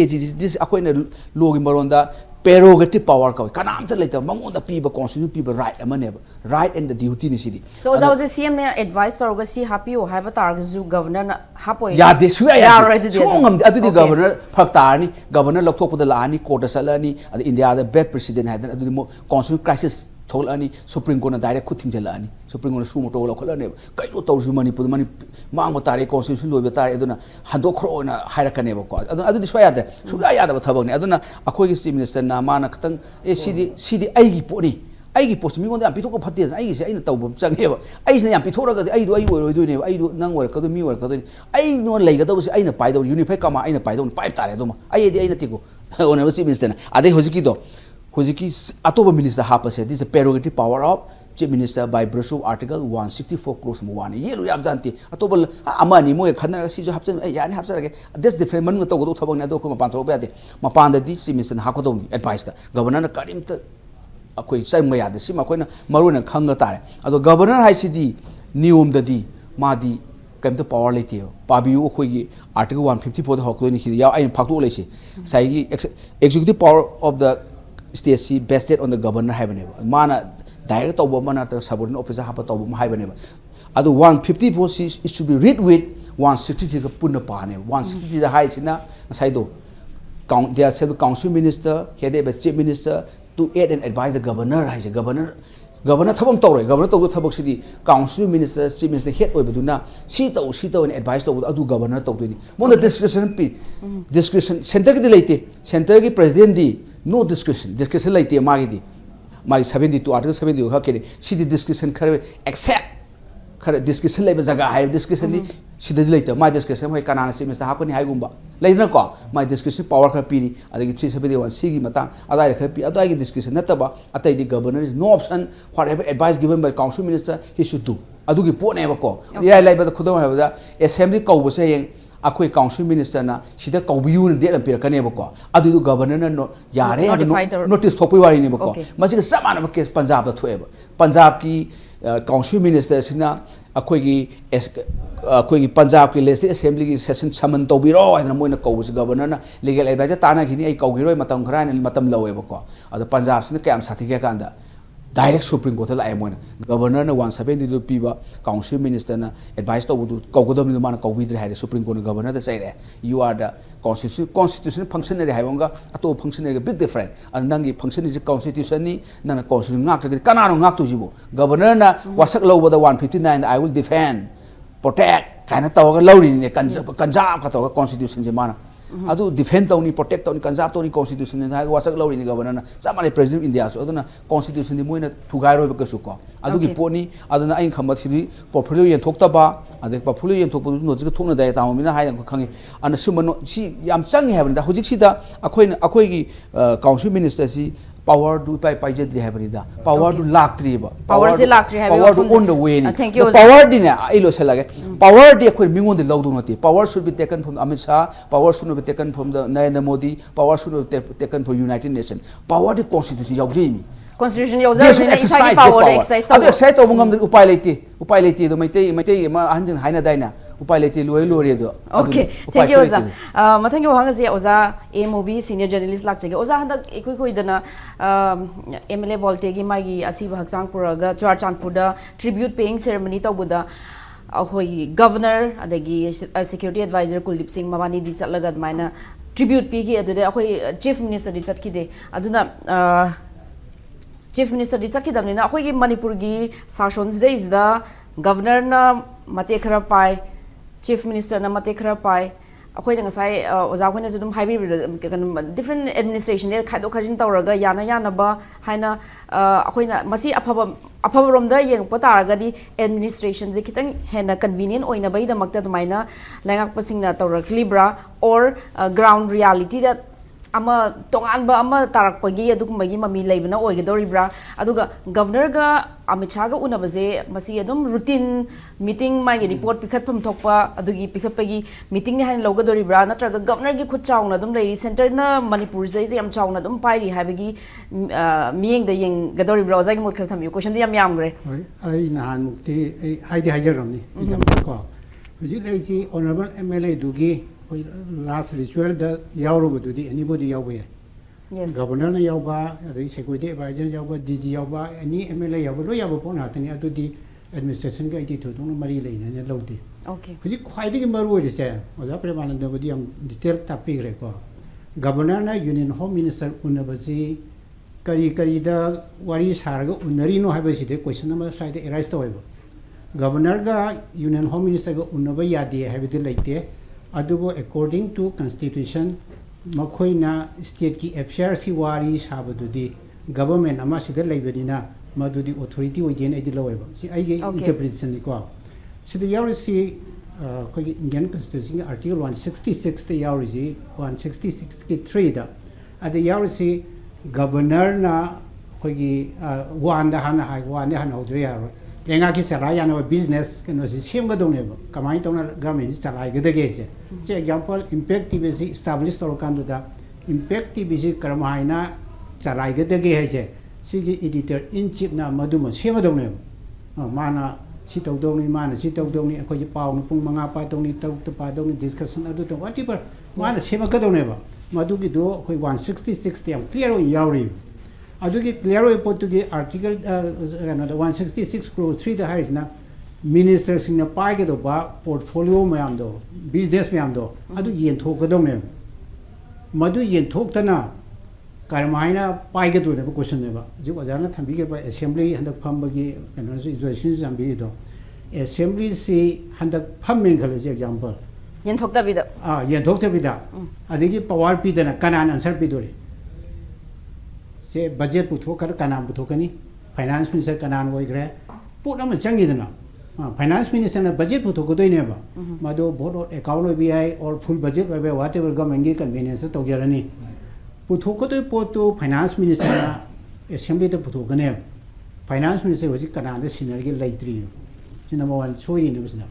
this akoina law gi maronda prerogative power ka kanam ta later mangon da piba constitution piba right amaneba right and the duty ni sidi so that was CM ne advice tawga si happy o haiba targa zu governor na hapo ya de su ya so ngam adu di governor phaktarni governor lokthok pada lani court salani adu india da bad president hadan adu constitutional crisis tholani supreme court na direct khuting jalani supreme court su moto lokholane kaino tawju manipur mani mang tare constitution loiba tare aduna handokro na hairakane ba ko adu di soya da su ya da thabak ni aduna akoi gi chief minister na mana khatang sidi ai gi poni ai gi post mi ngon da pithok phatte ai gi se ai na tawbam change ba ai se yam pithora ga ai do ai woi do ne ai do nang wor ka do mi wor ka do ai no lai ga do se ai na pai do unify kama ai na pai do pipe tare do ma ai di ai na tiko ona chief minister na ade hojiki do hojiki atoba minister hapase this is the prerogative power of chief minister by virtue of article 164 clause 1 ye lu yam janti atoba amani moy khana si jo hapchen ai yani hapsarage this different man to go thabang na do ko mapan thok ba de mapan da di chief minister ha ko do ni advice da governor na karim ta akoi sai ma ya de si ma koina maru na khang ga tare ado governor hai si di niyom da di ma di kam to power lete pabiu khoi gi article 154 da hok do ni si ya ai phak to le si sai gi executive power of the state si vested on the governor haibane mana direct to mana ta subordinate officer hapa to haibane adu 154 si it should be read with 160 ga punna pane 160 da hai sina sai do count there self council minister headed by chief minister to aid and advise the governor hai governor thabam tawre governor to thabak sidi council minister chief minister head oi baduna si to and advice to adu governor to ni mon discretion center ki leite center ki president di no discretion laite magi di magi 72 article 72 ha kene si di discretion khare accept khare discretion laiba jaga hai discretion di si di laite my discretion hoi kanana si mr hapani hai gumba laina ko my discretion power khare piri adagi 371 si gi mata adai khare pi adai gi discretion nataba atai di governor is no option whatever advice given by council minister he should do adugi po ne ba ko ya laiba da khudam ha ba assembly ko bo se yeng अखोई council minister ना सिदा कौबियु ने date appear कने बको अदु governor ना यारे notice थोपै वारी ने बको मसिग समान केस पंजाब दा थोएब पंजाब की काउंसिल मिनिस्टर सिना अखोई पंजाब की लेजिस्लेटिव असेंबली की सेशन समन तौबिरो है मोइना कौबस गवर्नर ना लीगल एडवाइजर ताना खिनी आई कौगिरो मतम खरा ने मतम लवे बको अद पंजाब सिना कयम साथी के कांदा डायरेक्ट सुप्रीम कोर्ट लाए मोइना गवर्नर ना 170 पीबा काउंसिल मिनिस्टर ना एडवाइस तौबदु कौगदम माना कौबिद्रे है सुप्रीम कोर्ट गवर्नर दा चाहिए you are the constitution functionary है वंगा अतो फंक्शनरी बिग डिफरेंट अन नंगी फंक्शन इज कॉन्स्टिट्यूशन नि नना कॉन्स्टिट्यूशन ngak कनानो ngak तो जिबो गवर्नर ना वासक लौबदा 159 I will defend protect kind of tawag lawri ni kanjab ka tawag constitution je mana adu defend tawni protect tawni kanjab tawni constitution ni ha wasak lawri ni governor na samani president india so aduna constitution ni moina thugai roi ba su ko adu gi poni aduna ain khamma sidi portfolio yen thokta ba ade portfolio yen thokpu no ji thokna dai ta mina ha yang ko khangi ana sumano si yam changi ha ba hojik sida akoi gi council minister si power do pai jadri hai bani da power do laktri ba power se laktri hai power do on the way ni power di na ai lo se lage power di akhoi mingon de lawdu nati power should be taken from Amit Shah power should be taken from the Narendra Modi power should be taken from United Nations power di constitution yaujei mi constitution yaujei ni sai power de exercise adu exercise to bungam upai leiti do maitai ma hanjin haina daina upai leiti loi do okay thank you oza mathang yo hanga se oza MOB senior journalist lak chege oza handa ekoi dana MLA Voltegi magi asiba hakchang puraga Churachandpur da tribute paying ceremony tawbuda ahoi governor adagi security advisor Kuldeep Singh Mabani di chatlaga maina tribute pi ki adude ahoi chief minister di chatki de aduna chief minister di chatki damnina ahoi gi Manipur gi sessions de is the governor na mate khara pai chief minister na mate khara pai अखोई ने ngasai oza khoi na judum hybrid different administration de khaido khajin tawraga yana ba haina अखोई na masi afaba rom da yeng potaraga di administration je khitang hena convenient oina bai da makta dumaina langak pasing na tawrak libra or ground reality that ama tongan ba ama tarak pagi aduk magi mami leibna oigedoribra aduga governor ga Amit Shah ga unabaje masi adum routine meeting mai report pikhat pham thokpa adugi pikhat pagi meeting ni han logadoribra natraga governor gi khut chauna adum leiri center na Manipur zai yam chauna adum pairi habagi miyeng da yeng gadoribra ozai mut khar tham question di yam gre ai nahan mukti ai di hajaram ni example ko ji lei si honorable MLA dugi last ritual da yauro bu di anybody yawo ye yes governor na yawa the security advisor yawa DG yawa any MLA yawa lo yawa pon hatani adu di administration ga iti thodu no mari leina ne lodi okay ji khwai di maru je se oja Premananda bu di am detail topic re ko governor na union home minister unabasi kari da wari sarga unari no habasi de question number side arise to hoibo governor ga union home minister ga unaba yadi habidi leite adubo according to constitution makhoina state ki affair si wari sabadudi government ama sida leibadina madudi authority oidien edi loweba si ai interpretation ni ko sida yawri si ko Indian constitution article 166 the yawri si 166 ki 3 da ad yawri si governor na ko gi wanda hana hai wanda hana hodre yaro lenga ki saraya na business keno si sim ga dong leba kamai tong na government sarai ga de ge se che example impact tbc establish to kan da impact tbc karmaina sarai ga de ge he che si gi editor in chief na maduma sim ga dong leba mana si tau dong ni mana si tau dong ni ko ji pau no pung manga pa tong ni tau ta pa dong ni discussion adu to whatever mana sim ga dong leba madu gi do ko 166 te am clear on yauri adugi clear report to the article 166 clause 3 the high is na ministers in a pai ke do ba portfolio mayam do business mayam do adu yen thok ga dong ne madu yen thok ta na karmaina pai ke do ne question ne ba ji wajana thambi ke ba assembly handak pham ba gi kana so resolution jambi do assembly si handak pham men khala example yen thok ta bi da yen thok ta bi da adigi power pi da na kanan answer pi do re से budget पुथोकर कनाम पुथोकनी finance minister कनान होइग्रे पोट अम चंगिदना finance minister ने बजट पुथोकदोइनेबा मदो बोर्ड ऑफ अकाउंट ओबीआई और फुल बजट ओबे व्हाटएवर गवर्नमेंट की कन्वीनियंस तोगेरनी पुथोकदो पोटो फाइनेंस मिनिस्टर ना असेंबली तो पुथोकने फाइनेंस मिनिस्टर होजि कनान दे सीनियर के लाइट्री नंबर 1 सोई ने बसना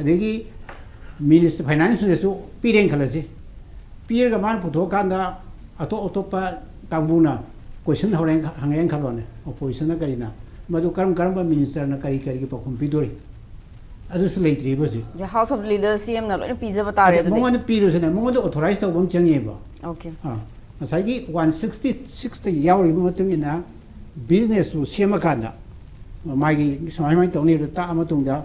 अदेगी Minister Finance su piring khalasi pir ga man putho kanda atop tambuna question hangen khalone opposition na karina madu karam minister na kari ki pakhum pidori adu su leitri bosi the House of Leaders CM na lo pizza batare do mongo piru sene mongo authorized to bom changi ba okay masagi 160 yauri matung business lu siama kanda magi samai tawni ta amatung da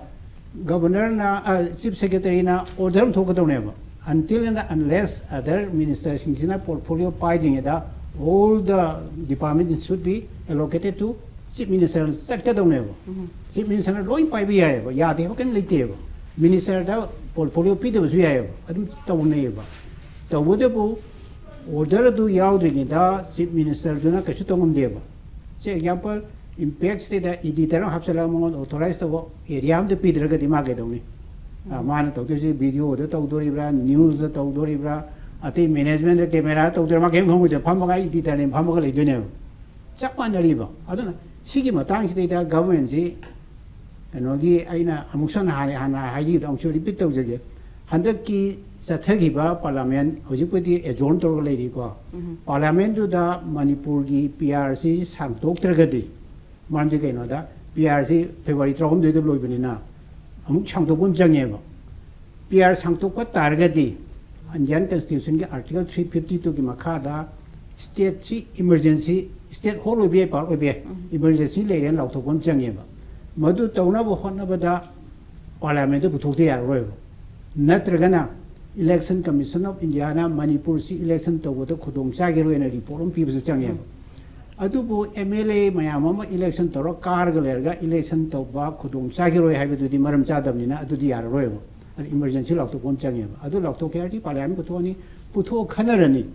Governor na Chief Secretary na order thokadone until and unless other ministers in the portfolio piding all the departments should be allocated to Chief Minister secretary. Chief Minister loin pai bi hai ba ya de kan lite ba minister da portfolio pi de su hai ba adum tawne ba tawde bu order du yaw de da Chief Minister du na kasu tongam de ba say example impacts the editor of Hapsalamon authorized the area of the Peter Gadimaka only. A man to video, the Taudoribra, news, the Taudoribra, at the management, the camera, Taudorma came home with the Pamaka editor and Pamaka Junio. Chapan the river. I don't know. Sigima thanks the government, and Ogi Aina Amusan Hana Haji, I'm sure repeat those again. 100 key Sathagiba Parliament, Ojipudi, a joint lady. Parliament to the Manipuri PRC, Sang Doctor Gadi. Manji kay no da PRC February trom de deploy benina amuk changtok bun jange ba PR changtok pa targeti Indian Constitution ke article 352 ki makha da state si emergency state whole be par be emergency le ren lauk thok bun jange ba madu tawna bo khonna ba da parliament bu thok de yar roi ba natragana election commission of India na Manipur si election to bo khudong sa ge roi na report on pi bu jange ba adubu MLA mayamama election toro kargalerga election to ba khudong chagiroi haibududi maram chadamnina adudi yaroi ba emergency lock to ponchange ba adu lock to kerti parliament puthoni putho khanarani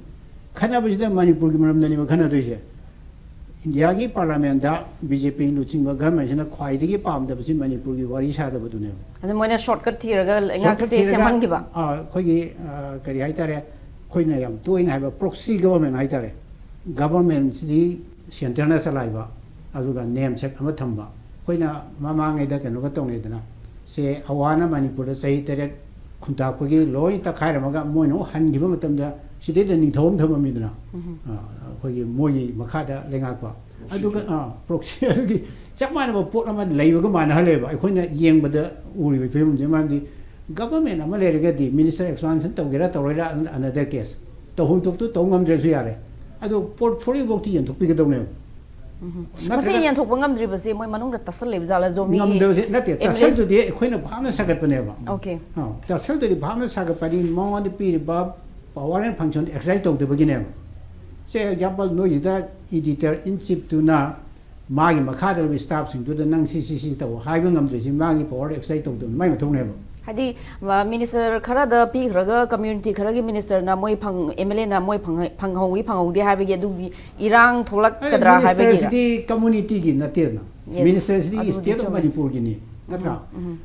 khanabajida manipur gi maram dani ba khanadoise india gi parliament da BJP nuching ba government na khwaidi gi pamda basi manipur gi wari sa da badune adu moina shortcut thiraga ngak se seman gi ba khoi gi kari haitare khoina yam toin haiba proxy government haitare government di Central Salaiba, Azuga name check Amatamba. When a mamma da can look at Tonidana. Say Awana Manipur say that Kuntapugi, Loy Takaramaga, Moino, and give them the she didn't need home to Midna. Moy Makada Lengapa. I do proxy. Chapman of Portman Labourman Haleva. I couldn't young but the Uri film demanded government. I'm a lady, Minister expansion to get out another case. To whom took to Tongam Jesuare. ado portfolio bokti yen thok pige dawne mase yen thok bangam dri base moi manung da tasal le jala zomi ngam de nate tasal du de khoina bhamna sagat pane ba okay ha tasal du de bhamna sagat pani mo on pi ba power and function exercise tok de bagine che example no ida editor in chief tu na magi makha de staff sing tu de nang cc to haiba ngam dri si magi power exercise tok de mai ma thong ne ba hadi minister khara da pi khraga community khara gi minister na moi phang MLA na moi phang hong wi phang hong de ha be ge du irang tholak kadra ha be ge di community gi na te na minister di state of Manipur gi ni natra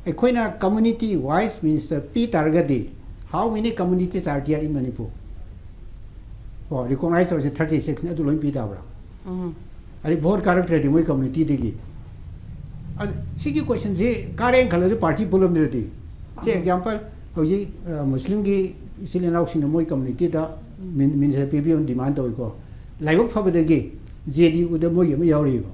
e khoina community wise minister pi targadi how many communities are there in Manipur oh recognized as 36 na du loi pi da bra ali board character di moi community di gi and sigi question je karen khala party problem de di say example hoji muslim gi silinau sing moi community da minister pb on demand to ko laibok phabade gi jd u da moi ma yawri ba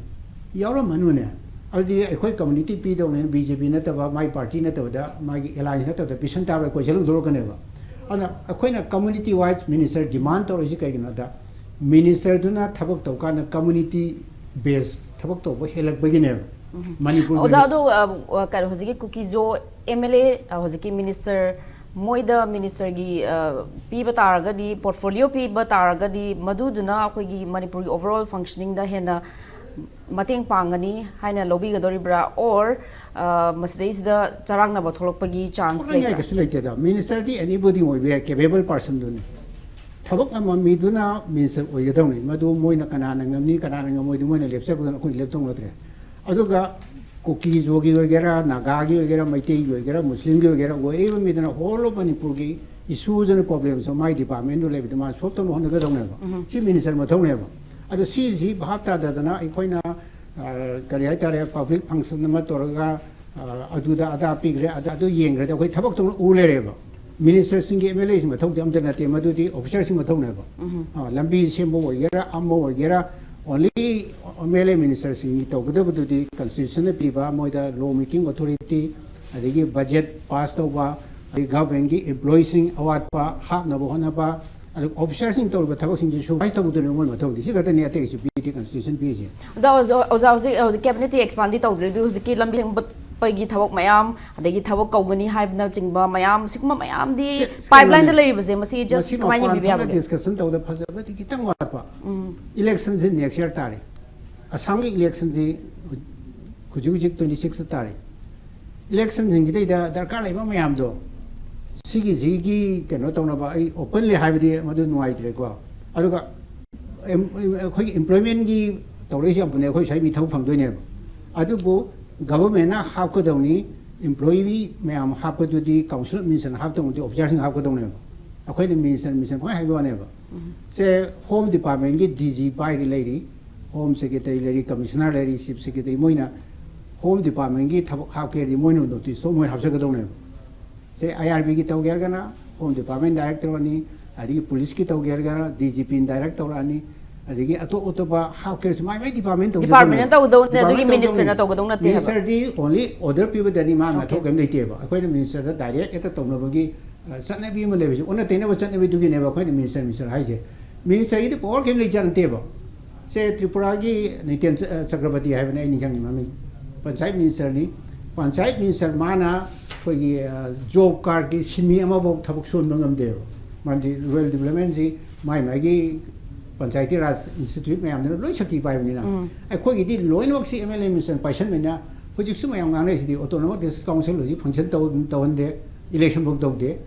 yawra manu ne aldi ekhoi community p do ne BJP na ta ba my party na ta da my alliance na ta da pisan ta ko selu dro kane ba ana ekhoi na community wise minister demand to ji kai na da minister du na thabak to ka na community based thabak to ba helak ba gi ne Manipur ozado kar hojiki cookies jo MLA hojiki minister moida minister gi pi bataraga di portfolio pi bataraga di maduduna khoi gi Manipur gi overall functioning da hena mating pangani haina lobby ga doribra or masreis da charang na batholok pagi chance like ka sulai da minister di anybody mo be capable person dun thabak am mi duna minister oi ga dong ni madu moi na kana na ngam ni kana na ngam moi du moi na lepsa ko ko leptong lotre aduga cookies wogi wagera nagagi wagera maitei wagera muslim gi wagera wherever midna whole of Manipur gi issues and problems so my department do lebi ma sop to no ga dong ne ba chief minister ma thong ne ba adu si bhapta da na ikoina kari ai tare public function ma toraga aduda ada pigre ada do yengre da koi thabak to u le re ba minister singi MLA sing mathau dem dana te madudi officer sing mathau na ba lambi sembo wagera ammo wagera only MLA minister sing to gudabudi constitution piba moida law making authority adigi budget pass to ba government gi employees sing award pa hak na bo hona ba officer sing to ba thabo sing ju vice to gudun mo mathau di siga tani ate su pt constitution pi ji da was cabinet expand to du ki lambi pagi thawak mayam adagi thawak kaugani haibna chingba mayam sikma mayam di pipeline da lei base masi just kamai ni bibya ba discussion to da phajaba di kitang wa pa elections in next year tare assam gi elections ji kujujik 26 tare elections in gi da darkar lai ba mayam do sigi jigi keno tong na ba ai openly haibdi madu nuai tre ko aduga khoi employment gi tawre si apne khoi sai mi thau phang doi ne adugo government na half ko dongni employee mayam half ko di council mission half dong di observing half ko dong ne akhoi ni mission phai haibo ne ba se home department gi DG pai ri lady home secretary lady commissioner lady chief secretary moina home department gi half ke di moino notice to moi half se ko dong ne se IRB gi taw ger gana home department director ni adi police ki taw ger gana DGP director ani adigi ato ba how cares my department to department to do the minister na to go na te minister di only other people that ma na to gam lete ba akoi minister da direct eta to no bagi satna bi mo le bi ona te ne ba satna bi du gi ne ba akoi minister hai je minister idi power gam le jan te ba se tripura gi niten chakrabati hai ba ni jang ni ma panchayat minister ni panchayat minister mana koi gi job card gi sinmi ama bo thabuk sun ngam de ma di rural development ji mai gi Panchayati Raj Institute mayam na loi shakti pai ni na ai khoi gi loi nok si MLA mission paishan me na hojik su mayam ngang si di autonomous district council ji function to de election book do de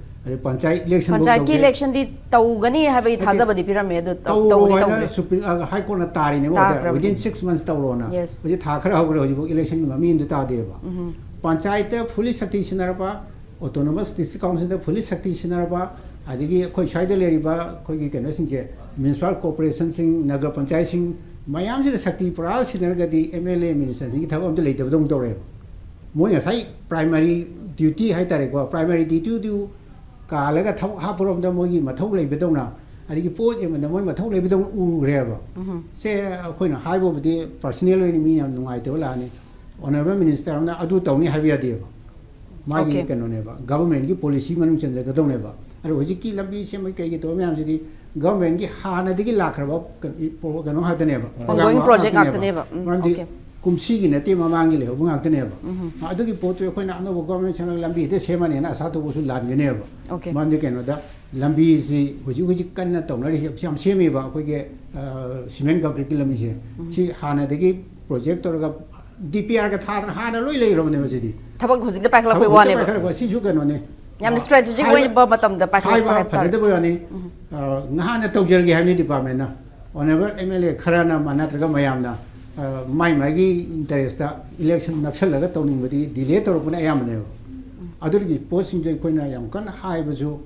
panchayat election di tau gani ha bai thaja badi pirame do to high court na tari ne within 6 months to ro na ji tha khara ho hojik election ma min ta de ba panchayat fully shakti sinar ba autonomous district council da fully shakti sinar ba adigi khoi shaida le riba khoi gi keno sing je municipal corporation sing nagar panchayat sing mayam ji sakti pura sinar ga di MLA minister sing thab am de leite dong to re moi nga sai primary duty hai tare ko primary duty du ka la ga thau ha prom da moi gi ma thau le be dong na adigi po je ma moi ma thau le be dong u re ba se khoi na hai bo de personal ni mi nam nungai te la ni honorable minister na adu taw ni ha bia de ba ma gi keno ne ba government gi policy manung chen ja ga dong ne ba अरे होजी की लंबी से मैं कहीं तो मैं हमसे दी government की हाना दिखी लाख रहा कनो हाथ ने बा ongoing project आते ने बा ओके कुमसी की नती मामांगी ले वो आते ने बा अदु की पोत कोई ना अनो गवर्नमेंट चैनल लंबी दे सेमा ने ना सातो वो लान ने बा मान दे केनो दा लंबी सी होजी कन्ना तो नरी से हम सेमी बा कोई के सीमेंट कंक्रीट की लंबी से सी हाना दिखी प्रोजेक्ट और का DPR का था हाना लोई ले रहा ने बसे दी थबक होजी दे पैकला कोई वाने बा सी छु कनो ने yam strategic way ba matam da pakai ba phade bo yani nga na tawjer gi hamni department na honorable MLA kharana manatraga mayam na mai gi interest da election naksal laga tawning bodi delay tor puna ayam ne adur gi posting joi koina yam kan hai ba ju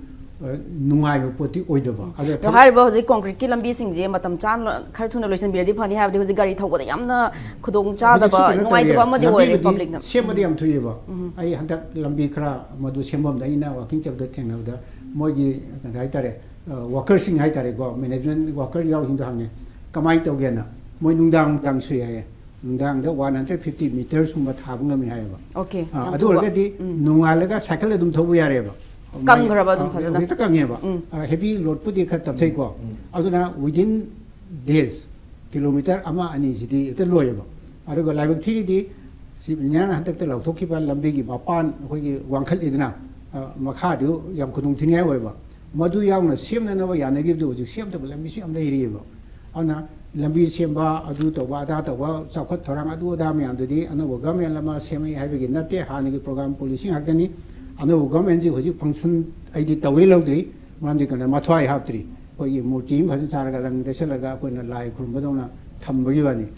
nungai ba poti oida ba ade to har ba hoji concrete ki lambi sing je matam chan khar thuna loisan bi di phani ha di hoji gari thau da yam na khudong cha da ba nungai da ba ma di oi republic na sem ma di am thuye ba ai handak lambi khara madu sembam da ina working chap da theng na da moi gi dai tare worker sing hai tare go management worker yaw hing da hang kamai to ge na moi nungdang dang sui hai nungdang da 150 meters kum ba thab ngam hai ba okay adu ga di nungal ga cycle dum thobu yare ba kang graba dum phajana ta kang ye ba heavy load pu di khat tab thai ko aduna within days kilometer ama ani sidi ta loy ba aru ga laibak thi di si nya na hatak ta lau thokki ba lambi gi mapan khoi gi wangkhal idna makha du yam khunung thini ai ba madu yaw na sem na ba ya na gi du ji sem ta lambi si am dai ri ba ana lambi sem ba adu to ba da to ba chakhat thorang adu da me am du di ana ba gamen lama sem ai ha bi gi na te ha ni gi program policy ha ga ni ano government ji hoji function ai di tawai lodri mandi kana mathwai haptri ko ye murti bhajan sar ga rang de chalaga ko na lai khum badona thambagi bani